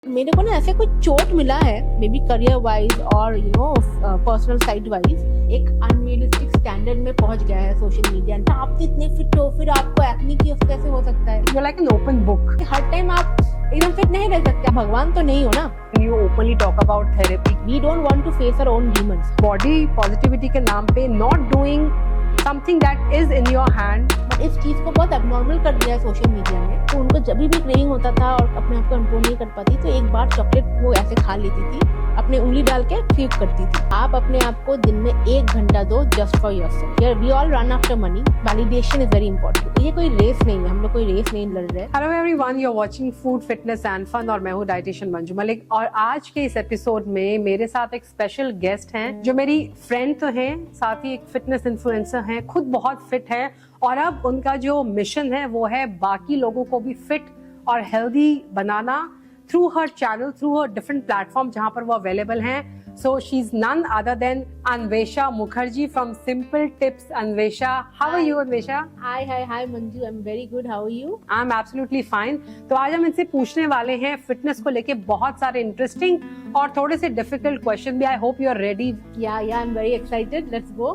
मेरे को ना ऐसे कोई चोट मिला है मे बी करियर वाइज और पर्सनल साइड वाइज। एक अनरियलिस्टिक स्टैंडर्ड में पहुंच गया है सोशल मीडिया। आप तो इतने फिट हो, फिर आपको एक्ने की कैसे हो सकता है? You're like an open book. Her time आप एकदम फिट नहीं रह सकते। भगवान तो नहीं हो ना। You openly talk about therapy. We don't want to face our own demons. Body positivity के नाम पे not doing something that is in your hand. But इस चीज को बहुत एबनॉर्मल कर दिया है सोशल मीडिया ने। तो उनको जब भी क्रेविंग होता था और अपने आप को कंट्रोल नहीं कर पाती तो एक बार चॉकलेट वो ऐसे खा लेती थी, अपने उंगली डाल के फीक करती थी। आप अपने आप को दिन में 1 घंटा दो just for yourself. Here we all run after money. Validation is very important. ये कोई रेस नहीं है, हम लोग कोई रेस नहीं लड़ रहे। Hello everyone, you're watching Food Fitness and Fun और मैं हूँ डाइटिशियन मंजू मलिक। और आज के इस एपिसोड में मेरे साथ एक स्पेशल गेस्ट हैं जो मेरी फ्रेंड तो हैं, साथ ही एक फिटनेस इन्फ्लुएंसर हैं, खुद बहुत फिट है और अब उनका जो मिशन है वो है बाकी लोगों को भी फिट और हेल्दी बनाना थ्रू हर चैनल, थ्रू हर डिफरेंट प्लेटफॉर्म जहां पर वो अवेलेबल हैं। So she's none other than Anvesha Mukherjee from Simple Tips. Anvesha, how are you, Anvesha? Hi Manju, I'm very good. How are you? I'm absolutely fine. तो आज हम इनसे पूछने वाले हैं फिटनेस को लेके बहुत सारे इंटरेस्टिंग और थोड़े से डिफिकल्ट क्वेश्चन भी। I hope you are ready. Yeah, I'm very excited. Let's go.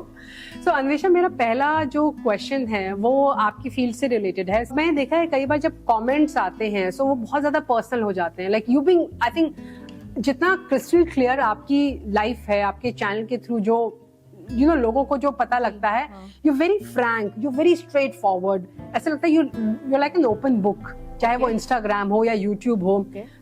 सो अन्वेषा, मेरा पहला जो क्वेश्चन है वो आपकी फील्ड से रिलेटेड है। मैंने देखा है कई बार जब कमेंट्स आते हैं सो वो बहुत ज्यादा पर्सनल हो जाते हैं। Like you being, I think जितना क्रिस्टल क्लियर आपकी लाइफ है आपके चैनल के थ्रू, जो लोगों को जो पता लगता है, you very Frank, you very straight forward. ऐसा लगता है you like an open book, चाहे वो इंस्टाग्राम हो या यूट्यूब हो।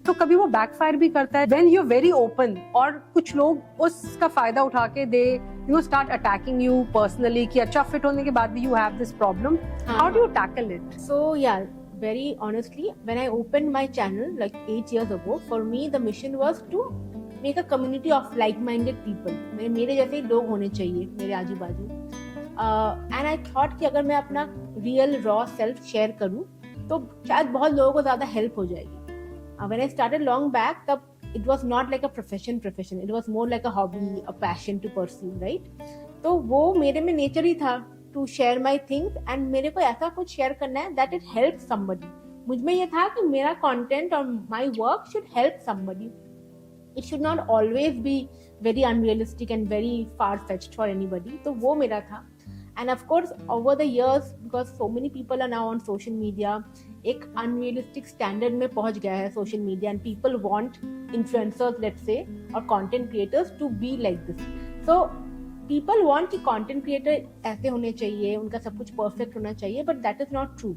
तो कभी वो बैकफायर भी करता है व्हेन यू वेरी ओपन और कुछ लोग उसका फायदा उठा के they start attacking you personally कि अच्छा फिट होने के बाद भी you have this problem. How do you tackle it? So yeah, very honestly, when I opened my channel like 8 years ago, for me the mission was to make a community of like-minded people. मेरे जैसे लोग होने चाहिए मेरे आजू बाजू। And I thought कि अगर मैं अपना real raw self share करूँ तो शायद बहुत लोगों को ज़्यादा help हो जाएगी। When I started long back, तब it was not like a profession. It was more like a hobby, a passion to pursue, right? तो वो मेरे में nature ही था to share my things and मेरे को ऐसा कुछ share करना है that it helps somebody. मुझ में ये था कि मेरा content और my work should help somebody. It should not always be very unrealistic and very far-fetched for anybody. तो वो मेरा था. And of course, over the years, because so many people are now on social media, एक unrealistic standard में पहुंच गया है social media and people want influencers, let's say, और content creators to be like this. So, people want कि content creator ऐसे होने चाहिए, उनका सब कुछ perfect होना चाहिए, but that is not true.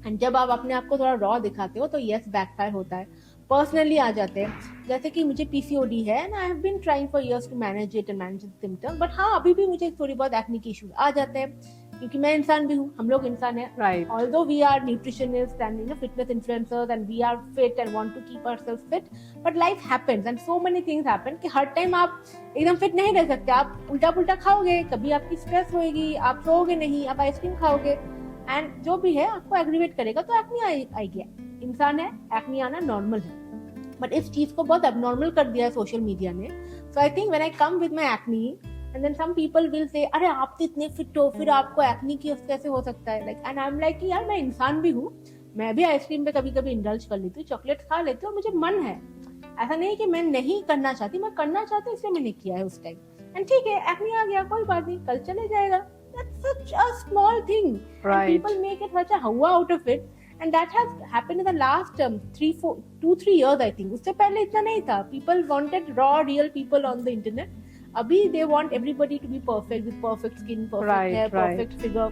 And जब आप अपने आप को थोड़ा raw दिखाते हो तो yes, backfire होता है, पर्सनली आ जाते हैं। जैसे कि मुझे PCOD है and I have been trying for years to manage it and manage the symptoms, but हाँ अभी भी मुझे थोड़ी बहुत एक्ने की इश्यूज आ जाते हैं क्योंकि मैं इंसान भी हूँ, हम लोग इंसान हैं। Right. Although we are nutritionists and fitness influencers and we are fit and want to keep ourselves fit, but life happens and so many things happen कि हर टाइम आप एकदम फिट नहीं रह सकते। आप उल्टा पुल्टा खाओगे, कभी आपकी स्ट्रेस होएगी, आप सोओगे नहीं, आप आइसक्रीम खाओगे एंड जो भी है आपको एग्रीवेट करेगा तो एक्ने आएगी। इंसान है, एक्ने आना नॉर्मल है। बट इस चीज को बहुत एबनॉर्मल कर दिया है सोशल मीडिया ने। So I think when I come with my acne and then some people will say अरे आप तो इतने फिट हो, फिर आपको एक्ने की कैसे हो सकता है? Like and I am like कि यार मैं इंसान भी हूँ, मैं भी आइसक्रीम पे कभी कभी इंडल्ज कर लेती हूँ, चॉकलेट खा लेती हूँ, मुझे मन है। ऐसा नहीं कि मैं नहीं करना चाहती, मैं करना चाहती हूँ, इसलिए मैंने किया है उस टाइम। एंड ठीक है, एक्ने आ गया, कोई बात नहीं, कल चले जाएगा। That's such a small thing. Right. And people make it such a hawa out of it. And that has happened in the last 2-3 years, I think. उससे पहले इतना नहीं था. People wanted raw, real people on the internet. अभी they want everybody to be perfect with perfect skin, perfect hair, perfect figure.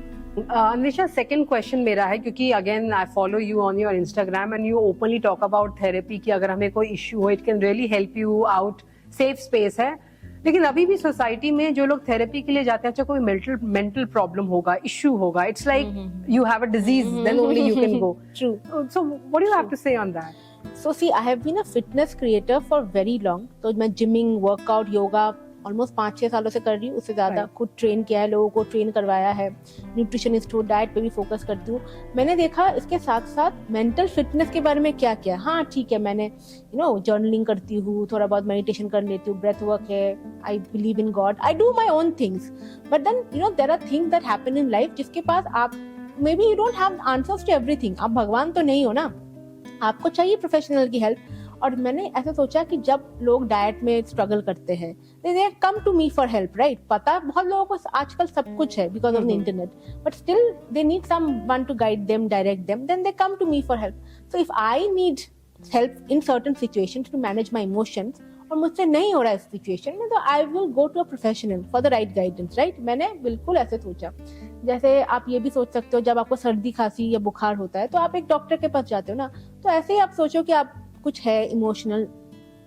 Anvesha, second question मेरा है क्योंकि again I follow you on your Instagram and you openly talk about therapy कि अगर हमें कोई issue हो, it can really help you out. Safe space है। लेकिन अभी भी सोसाइटी में जो लोग थेरेपी के लिए जाते हैं, अच्छा कोई मेंटल प्रॉब्लम होगा, इश्यू होगा, it's like you have a disease then only you can go. True. So what do you have to say on that? So see, I have been a fitness creator for very long. तो मैं gymming, workout, yoga almost 5-6 सालों से कर रही हूँ, उससे ज्यादा खुद ट्रेन किया है, लोगों को ट्रेन करवाया है, न्यूट्रिशनिस्ट हूँ, डाइट पे भी फोकस करती हूँ। मैंने देखा इसके साथ साथ मेंटल फिटनेस के बारे में क्या किया। हाँ ठीक है, मैंने जर्नलिंग करती हूँ, थोड़ा बहुत मेडिटेशन कर लेती हूँ, ब्रेथ वर्क है, I believe in God, I do my own things. But then there are things that happen in life जिसके पास आप maybe you don't have answers to everything. आप भगवान तो नहीं हो ना, आपको चाहिए प्रोफेशनल की हेल्प। और मैंने ऐसा सोचा कि जब लोग डाइट में स्ट्रगल करते हैं they come to me for help, right? पता बहुत लोगों को आजकल सब कुछ है because of the internet, but still they need someone to guide them, direct them, then they come to me for help. So if I need help in certain situations to manage my emotions और मुझसे नहीं हो रहा है इस situation में, तो I will go to a professional for the right guidance, right? मैंने बिल्कुल ऐसे सोचा. जैसे आप ये भी सोच सकते हो जब आपको सर्दी खांसी या बुखार होता है तो आप एक डॉक्टर के पास जाते हो ना, तो ऐसे ही आप सोचो कि आप कुछ है इमोशनल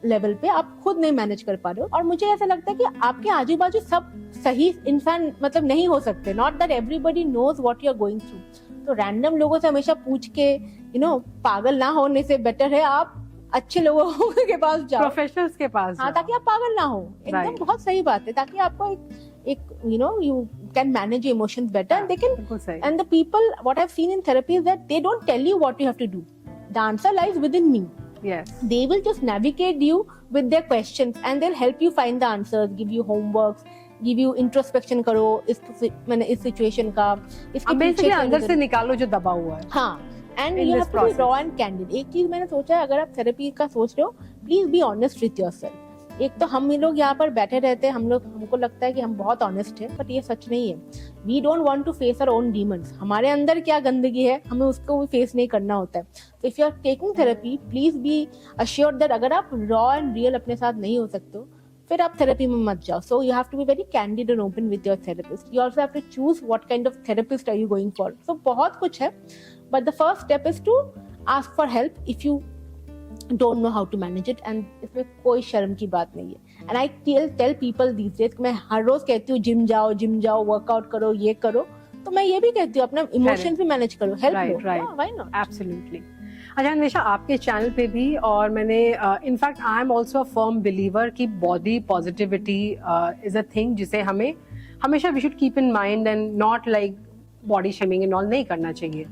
लेवल पे आप खुद नहीं मैनेज कर पा रहे हो. और मुझे ऐसा लगता है कि आपके आजू बाजू सब सही इंसान मतलब नहीं हो सकते, not that everybody knows what you are going through. तो रैंडम लोगों से हमेशा पूछ के पागल ना होने से बेटर है आप अच्छे लोगों के पास जाओ, प्रोफेशनल्स के पास. हाँ, ताकि आप पागल ना हो. एकदम बहुत सही बात है, ताकि आपको एक you can manage your emotions better, and they can, and the people what I've seen in therapy is that they don't tell you what you have to do. The answer lies within me. Yes. They will just navigate you with their questions and they'll help you find the answers, give you homeworks, give you introspection करो इस situation का, इसके पीछे अंदर से निकालो जो दबा हुआ है. हाँ, and you have to be raw and candid. एक चीज मैंने सोचा है, अगर आप थेरेपी का सोच रहे हो, please be honest with yourself. एक तो हम लोग यहाँ पर बैठे रहते हैं, हमको लगता है कि हम बहुत ऑनेस्ट हैं, बट ये सच नहीं है. We don't want to face our own demons. हमारे अंदर क्या गंदगी है हमें उसको भी फेस नहीं करना होता है. तो if you are taking therapy, please be assured that अगर आप रॉ एंड रियल अपने साथ नहीं हो सकते हो, फिर आप थेरेपी में मत जाओ. So you have to be very candid and open with your therapist. You also have to choose what kind of therapist are you going for. So बहुत कुछ है, but the first step is to ask for help if you don't know how to manage it, and इसमें कोई शर्म की बात नहीं है. and I tell people these days, मैं हर रोज कहती हूँ जिम जाओ, वर्कआउट करो, ये करो. तो मैं ये भी कहती हूँ अपना इमोशंस भी मैनेज करो, हेल्प लो. Why not? एब्सोल्युटली. अच्छा अन्वेषा, आपके चैनल पे भी और मैंने in fact I am also a firm believer कि body positivity is a thing जिसे हमें हमेशा we should keep in mind and not like body shaming and all नहीं करना चाहिए.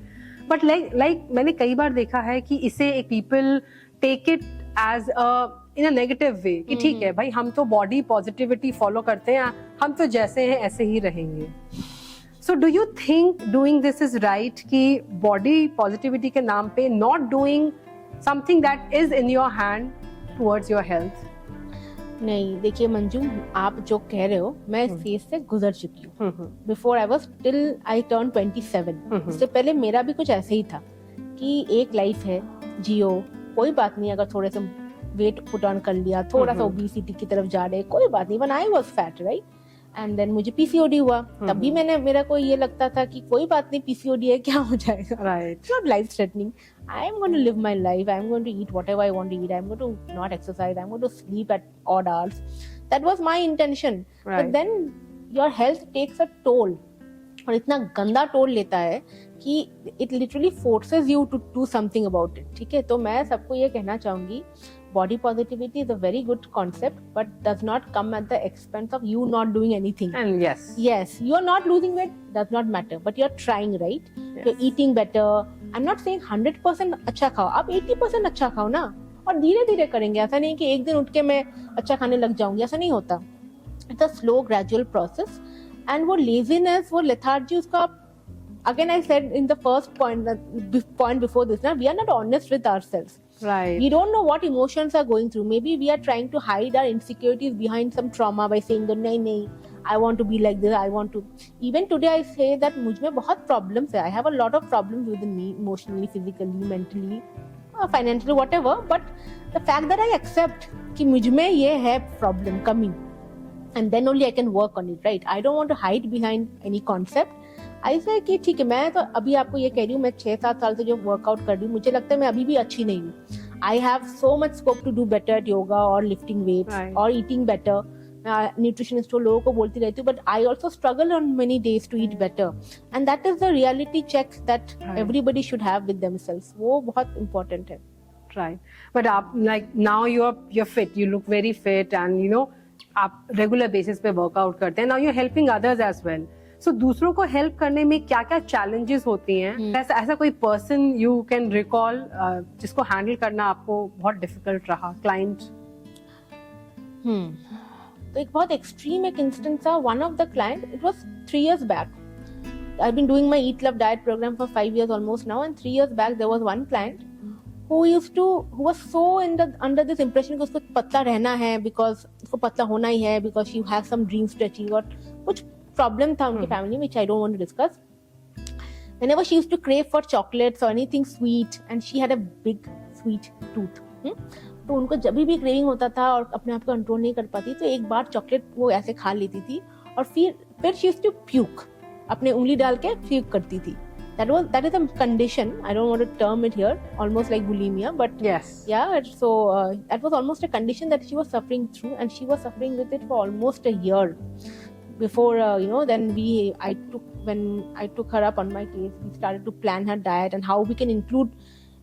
बट लाइक मैंने कई बार देखा है कि इसे एक people take it as in a negative way कि ठीक है भाई, हम तो बॉडी पॉजिटिविटी फॉलो करते हैं, हम तो जैसे हैं ऐसे ही रहेंगे. So do you think doing this is right कि बॉडी पॉजिटिविटी के नाम पे not doing something that is in your hand towards your health? नहीं, देखिए मंजू, आप जो कह रहे हो मैं इस फेज से गुजर चुकी हूँ. Before I was till I turn 27. उससे पहले मेरा भी कुछ ऐसे ही था कि एक लाइफ है, जियो, कोई बात नहीं अगर थोड़े से वेट पुट ऑन कर लिया, थोड़ा सा ओबेसिटी की तरफ जा रहे, कोई बात नहीं. When I was fat, right, and then मुझे पीसीओडी हुआ, तब भी मेरा को ये लगता था कि कोई बात नहीं, पीसीओडी है, क्या हो जाएगा, right, not life threatening. I am going to live my life, I am going to eat whatever I want to eat, I am going to not exercise, I am going to sleep at odd hours. That was my intention. But then your health takes a toll, और इतना गंदा toll लेता है कि it literally forces you to do something about it. ठीक है, तो मैं सबको ये कहना चाहूंगी, body positivity is a very good concept, but does not come at the expense of you not doing anything. And yes, you are not losing weight, does not matter, but you are trying, right? Yes. You're eating better. I'm not saying 100% अच्छा खाओ, आप 80% अच्छा खाओ ना, और धीरे धीरे करेंगे. ऐसा नहीं कि एक दिन उठ के मैं अच्छा खाने लग जाऊंगी, ऐसा नहीं होता. It's a slow gradual process. And वो laziness, वो lethargy, उसका again I said in the first point before this, na, we are not honest with ourselves. Right. We don't know what emotions are going through. Maybe we are trying to hide our insecurities behind some trauma by saying that nahi, I want to be like this, I want to. Even today I say that मुझ में बहुत problems है. I have a lot of problems within me, emotionally, physically, mentally, financially, whatever. But the fact that I accept कि मुझ में ये है problem, कमी, and then only I can work on it, right? I don't want to hide behind any concept. ऐसा है कि ठीक है, मैं तो अभी आपको ये कह रही हूँ, मैं 6-7 साल से जो वर्कआउट कर रही हूँ, मुझे लगता है मैं अभी भी अच्छी नहीं हूँ. I have so much scope to do better at yoga और लिफ्टिंग वेट्स और ईटिंग बेटर. न्यूट्रिशनिस्ट लोगों को बोलती रहती हूँ, but I also struggle on many days to eat better, and that is the reality check that everybody should have with themselves. वो बहुत important है. Right. But like now you're fit, you look very fit, and you know आप regular basis पे workout करते हैं. Now you are helping others as well. So दूसरों को help करने में क्या क्या चैलेंजेस होती हैं? ऐसा कोई पर्सन यू कैन रिकॉल जिसको हैंडल करना आपको बहुत डिफिकल्ट रहा, क्लाइंट? तो एक बहुत एक्सट्रीम एक इंस्टेंस था. One of the client, it was 3 years back. I've been doing my Eat Love Diet program for 5 years almost now, and 3 years back there was one client who was so under this impression कि उसको पतला रहना है because उसको पतला होना ही है because she has some dreams to achieve और कुछ problem था उनकी family which I don't want to discuss. Whenever she used to crave for chocolates or anything sweet and she had a big sweet tooth. तो उनको जब भी craving होता था और अपने आप को कंट्रोल नहीं कर पाती तो एक बार चॉकलेट वो ऐसे खा लेती थी और फिर she used to puke, अपने उंगली डाल के puke करती थी. That is a condition. I don't want to term it here, almost like bulimia, but yes, yeah. So that was almost a condition that she was suffering through, and she was suffering with it for almost a year. Before then when I took her up on my case, we started to plan her diet and how we can include,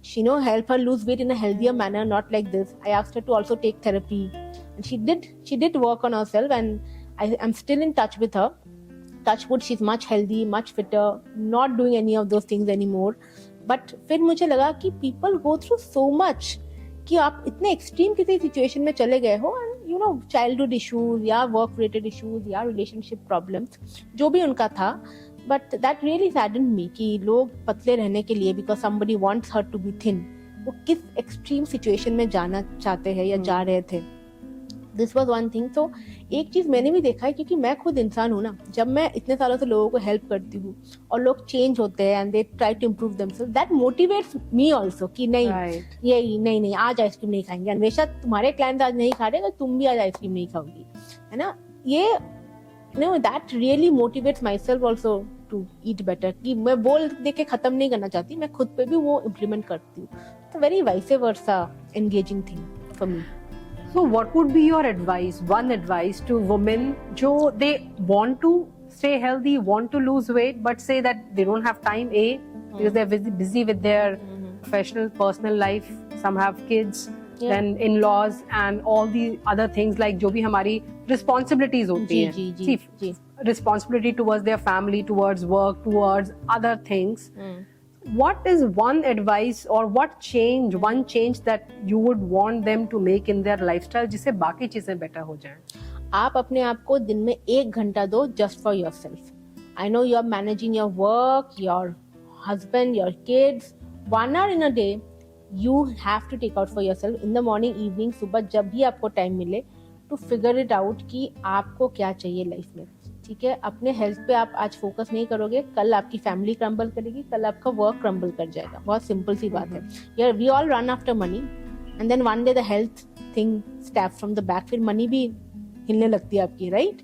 help her lose weight in a healthier manner, not like this. I asked her to also take therapy, and she did work on herself, and I'm still in touch with her. Touch wood, she's much healthy, much fitter, not doing any of those things anymore. But फिर मुझे लगा कि people go through so much कि आप इतने extreme किसी situation में चले गए हो and childhood issues या work related issues या relationship problems जो भी उनका था, but that really saddened me कि लोग पतले रहने के लिए because somebody wants her to be thin वो किस extreme situation में जाना चाहते हैं या जा रहे थे. This was one thing. तो एक चीज मैंने भी देखा है क्योंकि मैं खुद इंसान हूँ ना, जब मैं इतने सालों से लोगों को हेल्प करती हूँ और लोग चेंज होते हैं and they try to improve themself, that motivates me also कि नहीं ये नहीं आज आइसक्रीम नहीं खाएंगे, हमेशा तुम्हारे क्लाइंट आज नहीं खा रहे तो तुम भी आज आइसक्रीम नहीं खाओगी, है ना. ये that really motivates myself also to eat better कि मैं बोल दे के खत्म नहीं करना चाहती, मैं खुद पे भी वो इम्प्लीमेंट करती हूँ. तो very vice versa engaging thing for me. So what would be your advice, one advice to women जो they want to stay healthy, want to lose weight, but say that they don't have time, because they're busy with their professional, personal life, some have kids, then in-laws and all the other things like जो भी हमारी responsibilities होती हैं. See, responsibility towards their family, towards work, towards other things. What is one advice or one change that you would want them to make in their lifestyle जिससे बाकी चीजें better हो जाएं? आप अपने आप को दिन में 1 घंटा दो just for yourself. I know you are managing your work, your husband, your kids. 1 hour in a day you have to take out for yourself in the morning, evening, सुबह जब भी आपको टाइम मिले to figure it out कि आपको क्या चाहिए life में. ठीक है, अपने हेल्थ पे आप आज फोकस नहीं करोगे, कल आपकी फैमिली क्रम्बल करेगी, कल आपका वर्क क्रम्बल कर जाएगा. बहुत सिंपल सी बात है. यार we all run after money and then one day the health thing stab from the back, फिर मनी भी हिलने लगती है आपकी, राइट.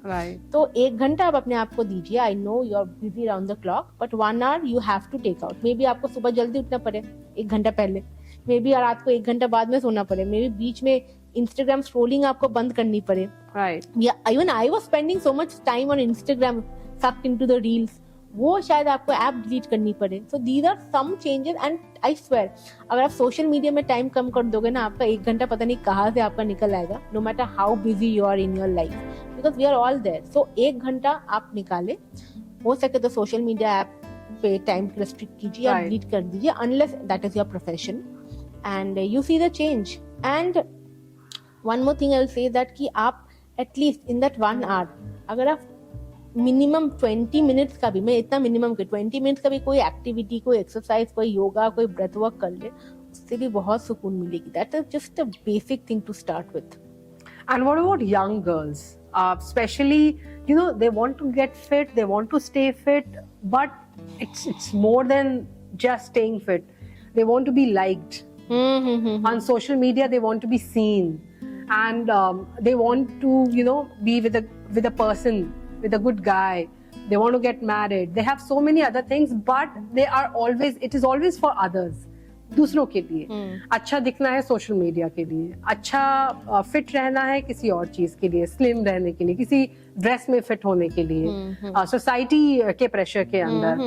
तो 1 घंटा आप अपने आप को दीजिए. I know you are busy round the clock but 1 hour you have to take out. Maybe आपको सुबह जल्दी उठना पड़े 1 घंटा पहले, मे बी रात को 1 घंटा बाद में सोना पड़े, मे बी बीच में इंस्टाग्राम स्क्रोलिंग आपको बंद करनी पड़े. Right. Yeah, even I was spending so much time on Instagram, sucked into the reels. वो शायद आपको ऐप डिलीट करनी पड़े. So these are some changes and I swear अगर आप सोशल मीडिया में टाइम कम कर दोगे ना, आपका 1 घंटा पता नहीं कहाँ से आपका निकल आएगा. No matter how busy you are in your life, because we are all there. So 1 घंटा आप निकाले, हो सके तो सोशल मीडिया ऐप पे टाइम रेस्ट्रिक्ट कीजिए या डिलीट कर दीजिए, unless that is your profession, and you see the change. And one more thing I will say that कि आप एटलीस्ट इन दैट 1 आवर अगर आप मिनिमम 20 मिनट्स का भी, मैं इतना मिनिमम के 20 मिनट्स का भी कोई एक्टिविटी, कोई एक्सरसाइज, कोई योगा, कोई ब्रेथ वर्क कर ले, उससे भी बहुत सुकून मिलेगी. That is just a basic thing to start with. And what about young girls? Especially, they want to get fit, they want to stay fit, but it's more than just staying fit. They want to be liked. On social media, they want to be seen. And they want to, be with a person, with a good guy. They want to get married. They have so many other things, but it is always for others. दूसरों के लिए अच्छा दिखना है social media के लिए, अच्छा fit रहना है किसी और चीज के लिए, स्लिम रहने के लिए, किसी ड्रेस में फिट होने के लिए, सोसाइटी के प्रेशर के अंदर.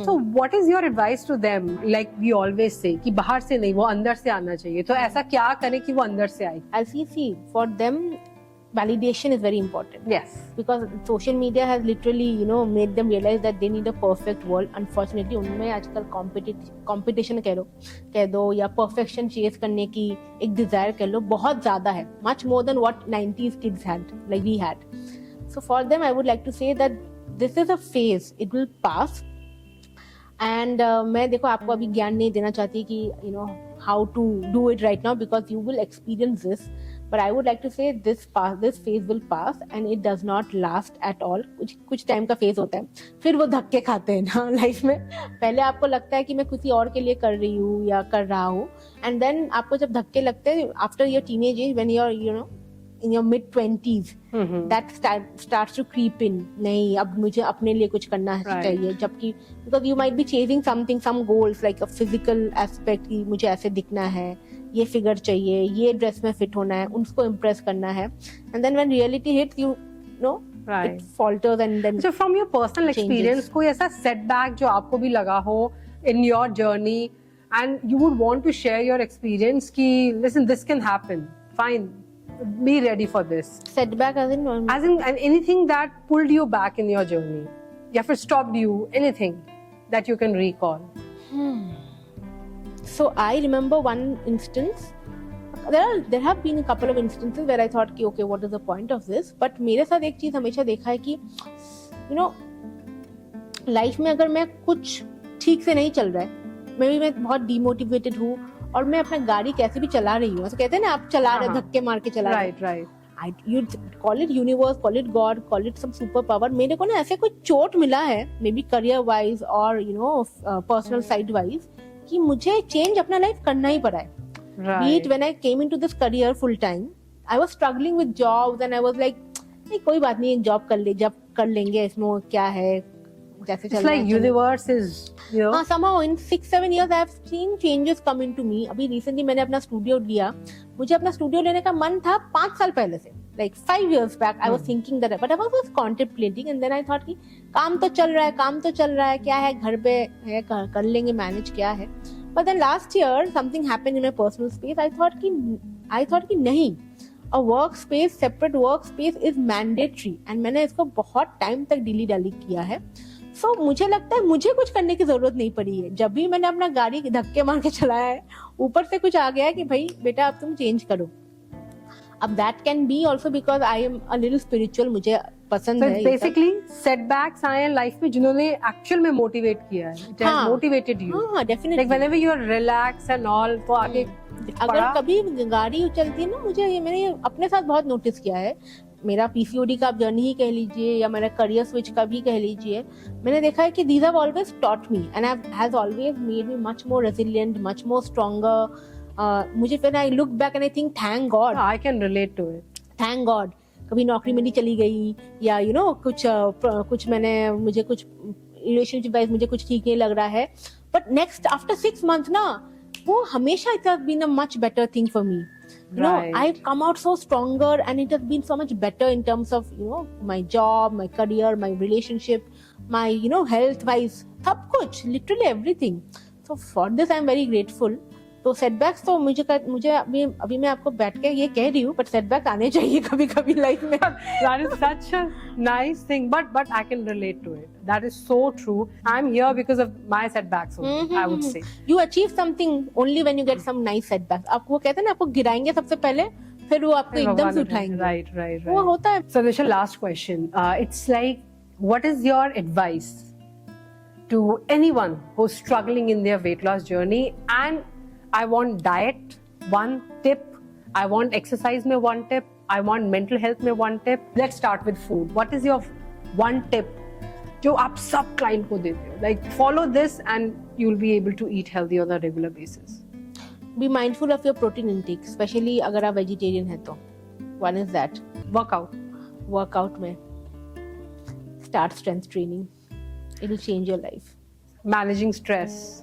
So what is your advice to them? Like we always say कि बाहर से नहीं, वो अंदर से आना चाहिए. तो ऐसा क्या करें कि वो अंदर से आए? I see for them validation is very important. Yes. Because social media has literally, made them realize that they need a perfect world. Unfortunately, उनमें आजकल competition कह दो या perfection chase करने की एक desire कह लो, बहुत ज़्यादा है. Much more than what 90s kids had, like we had. So for them, I would like to say that this is a phase. It will pass. And मैं देखो आपको अभी ज्ञान नहीं देना चाहती कि how to do it right now because you will experience this. But I would like to say this phase will pass and it does not last at all. कुछ टाइम का फेज होता है, फिर वो धक्के खाते हैं ना लाइफ में. पहले आपको लगता है कि मैं किसी और के लिए कर रही हूँ या कर रहा हूँ, एंड देन आपको जब धक्के लगते हैं after your teenage age, when you are you know in your mid 20s, that starts to creep in. नहीं, अब मुझे अपने लिए कुछ करना चाहिए, जबकि because you might be chasing something, some goals like a physical aspect कि मुझे ऐसे दिखना है, ये फिगर चाहिए, ये ड्रेस में फिट होना है, उनको इम्प्रेस करना है, and then when reality hits, you know, it falters and then. So from your personal experience, कोई ऐसा setback जो आपको भी लगा हो in your journey and you would want to share your experience कि listen, this can happen, fine, be ready for this. Setback as in anything that pulled you back in your journey, या फिर stopped you, anything that you can recall. So I remember one instance. There have been a couple of instances where I thought कि okay, what is the point of this? But मेरे साथ एक चीज हमेशा देखा है कि you know, लाइफ में अगर मैं कुछ ठीक से नहीं चल रहा है, मैं बहुत डीमोटिवेटेड हूँ और मैं अपना गाड़ी कैसे भी चला रही हूँ, ऐसे कहते हैं ना, आप चला रहे, धक्के मार के चला रहे, right. You call it universe, call it God, call it some super power. मेरे को ना ऐसे कोई चोट मिला है, मे बी करियर वाइज और you know personal side wise, कि मुझे चेंज अपना लाइफ करना ही पड़ा है. Be it when I came into this career full time, I was struggling with jobs and I was like, नहीं कोई बात नहीं, एक जॉब कर लेंगे, इसमें क्या है, जैसे चल रहा है. It's like universe is, you know. Somehow in 6-7 years I have seen changes come into me. अभी recently मैंने अपना स्टूडियो लिया. मुझे अपना स्टूडियो लेने का मन था 5 साल पहले से. Like 5 years back, I was thinking that, but I was contemplating, and then I thought कि काम तो चल रहा है, क्या है, घर पे है, कर लेंगे मैनेज, क्या है. But then last year something happened in my personal space. I thought कि नहीं, a workspace, separate workspace is mandatory, and मैंने इसको बहुत टाइम तक डिली डाली किया है. So, मुझे लगता है मुझे कुछ करने की जरूरत नहीं पड़ी है. जब भी मैंने अपना गाड़ी धक्के मार के चलाया है, ऊपर से कुछ आ गया है कि भाई बेटा अब तुम चेंज करो. अब that can be also because I am a little spiritual, मुझे पसंद है. Basically setbacks आए हैं लाइफ में जिन्होंने एक्चुअल में मोटिवेट किया है. It has motivated you. हाँ, definitely. Like whenever you are relaxed and all, तो आगे अगर कभी गाड़ी चलती है ना, मुझे मैंने अपने साथ बहुत नोटिस किया है. मेरा पीसीओडी का आप जर्नी ही कह लीजिए या मेरा करियर स्विच का भी कह लीजिए, मैंने देखा है कि these have always taught me and has always made me much more resilient, much more stronger. मुझे फिर I look back and I think thank God. I can relate to it. Thank God. कभी नौकरी मेरी चली गई या you know कुछ मुझे कुछ रिलेशनशिप वाइज मुझे कुछ ठीक नहीं लग रहा है, but next after 6 months ना, वो हमेशा it has been a much better thing for me. You know, I've come out so stronger and it has been so much better in terms of, you know, my job, my career, my relationship, my, you know, health wise, सब कुछ, literally everything. So for this I'm very grateful. तो setbacks तो मुझे अभी मैं आपको बैठ के ये कह रही हूँ, but setbacks आने चाहिए कभी लाइफ में. That is such a nice thing, but I can relate to it. That is so true. I'm here because of my setbacks only, I would say. You achieve something only when you get some nice setbacks. आपको वो कहते हैं ना, आपको गिराएंगे सबसे पहले, फिर वो आपको एकदम से उठाएंगे. Right. वो होता है. So Nisha, last question. It's like, what is your advice to anyone who's struggling in their weight loss journey and I want diet, 1 tip. I want exercise में 1 tip. I want mental health में 1 tip. Let's start with food. What is your 1 tip जो आप सब client को देते हो? Like follow this and you'll be able to eat healthy on a regular basis. Be mindful of your protein intake, especially अगर आप vegetarian है तो. One is that. Workout में start strength training. It will change your life. Managing stress.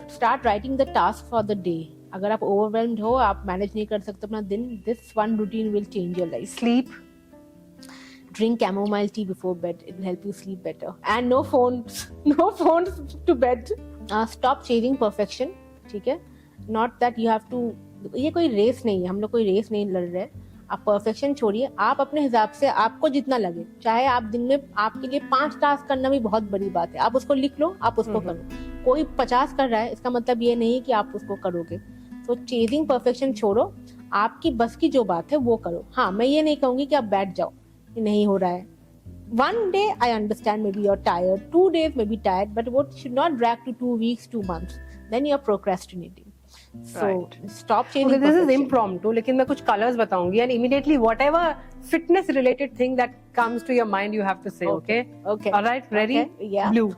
Start writing the task for the day. अगर आप overwhelmed हो, आप manage नहीं कर सकते अपना दिन, this one routine will change your life. Sleep. Drink chamomile tea before bed. It will help you sleep better. And no phones to bed. Stop chasing perfection. ठीक है? Not that you have to. ये कोई race नहीं है, हम लोग कोई race नहीं लड़ रहे. आप परफेक्शन छोड़िए, आप अपने हिसाब से आपको जितना लगे, चाहे आप दिन में आपके लिए 5 टास्क करना भी बहुत बड़ी बात है, आप उसको लिख लो, आप उसको करो. कोई 50 कर रहा है, इसका मतलब ये नहीं कि आप उसको करोगे. तो चेजिंग परफेक्शन छोड़ो, आपकी बस की जो बात है वो करो. हाँ, मैं ये नहीं कहूंगी कि आप बैठ जाओ, ये नहीं हो रहा है. 1 day I understand maybe you're tired, 2 days maybe tired, but what should not drag to 2 weeks, 2 months. then you're procrastinating. So Right. stop chasing Okay, this is perfection. impromptu, लेकिन मैं कुछ colors बताऊंगी and immediately whatever fitness related thing that comes to your mind you have to say. Okay. Okay. All right. Ready? Okay, yeah. Blue.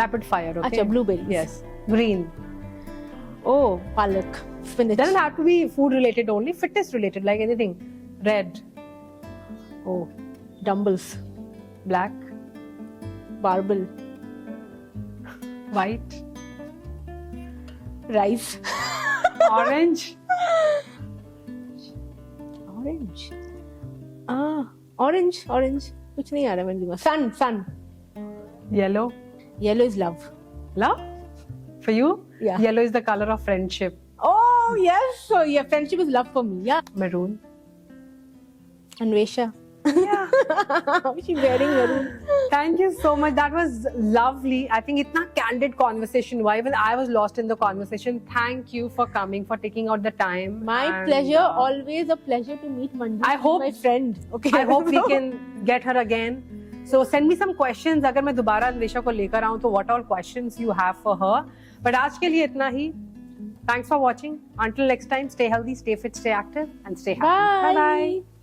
Rapid fire. Okay. Acha, blueberries. Yes. Green. Oh, palak, spinach. Doesn't have to be food related only. Fitness related, like anything. Red. Oh, dumbbells, Black. barbell, White. rice, Orange. orange. Orange. कुछ नहीं आ रहा मेरे दिमाग. Sun. Yellow. Yellow is love. Love. For you? Yeah. Yellow is the color of friendship. Oh yes. So yeah, friendship is love for me. Yeah. Maroon. Anvesha. Yeah. She's wearing maroon. Thank you so much. That was lovely. I think itna candid conversation. Why? Even I was lost in the conversation. Thank you for coming, for taking out the time. My And, pleasure. Always a pleasure to meet Manju. I hope- my friend. Okay. I hope we can get her again. So send me some questions. अगर मैं दोबारा अन्वेषा को लेकर आऊँ तो what all questions you have for her. But आज के लिए इतना ही. Thanks for watching. Until next time, stay healthy, stay fit, stay active, and stay happy. Bye. Bye.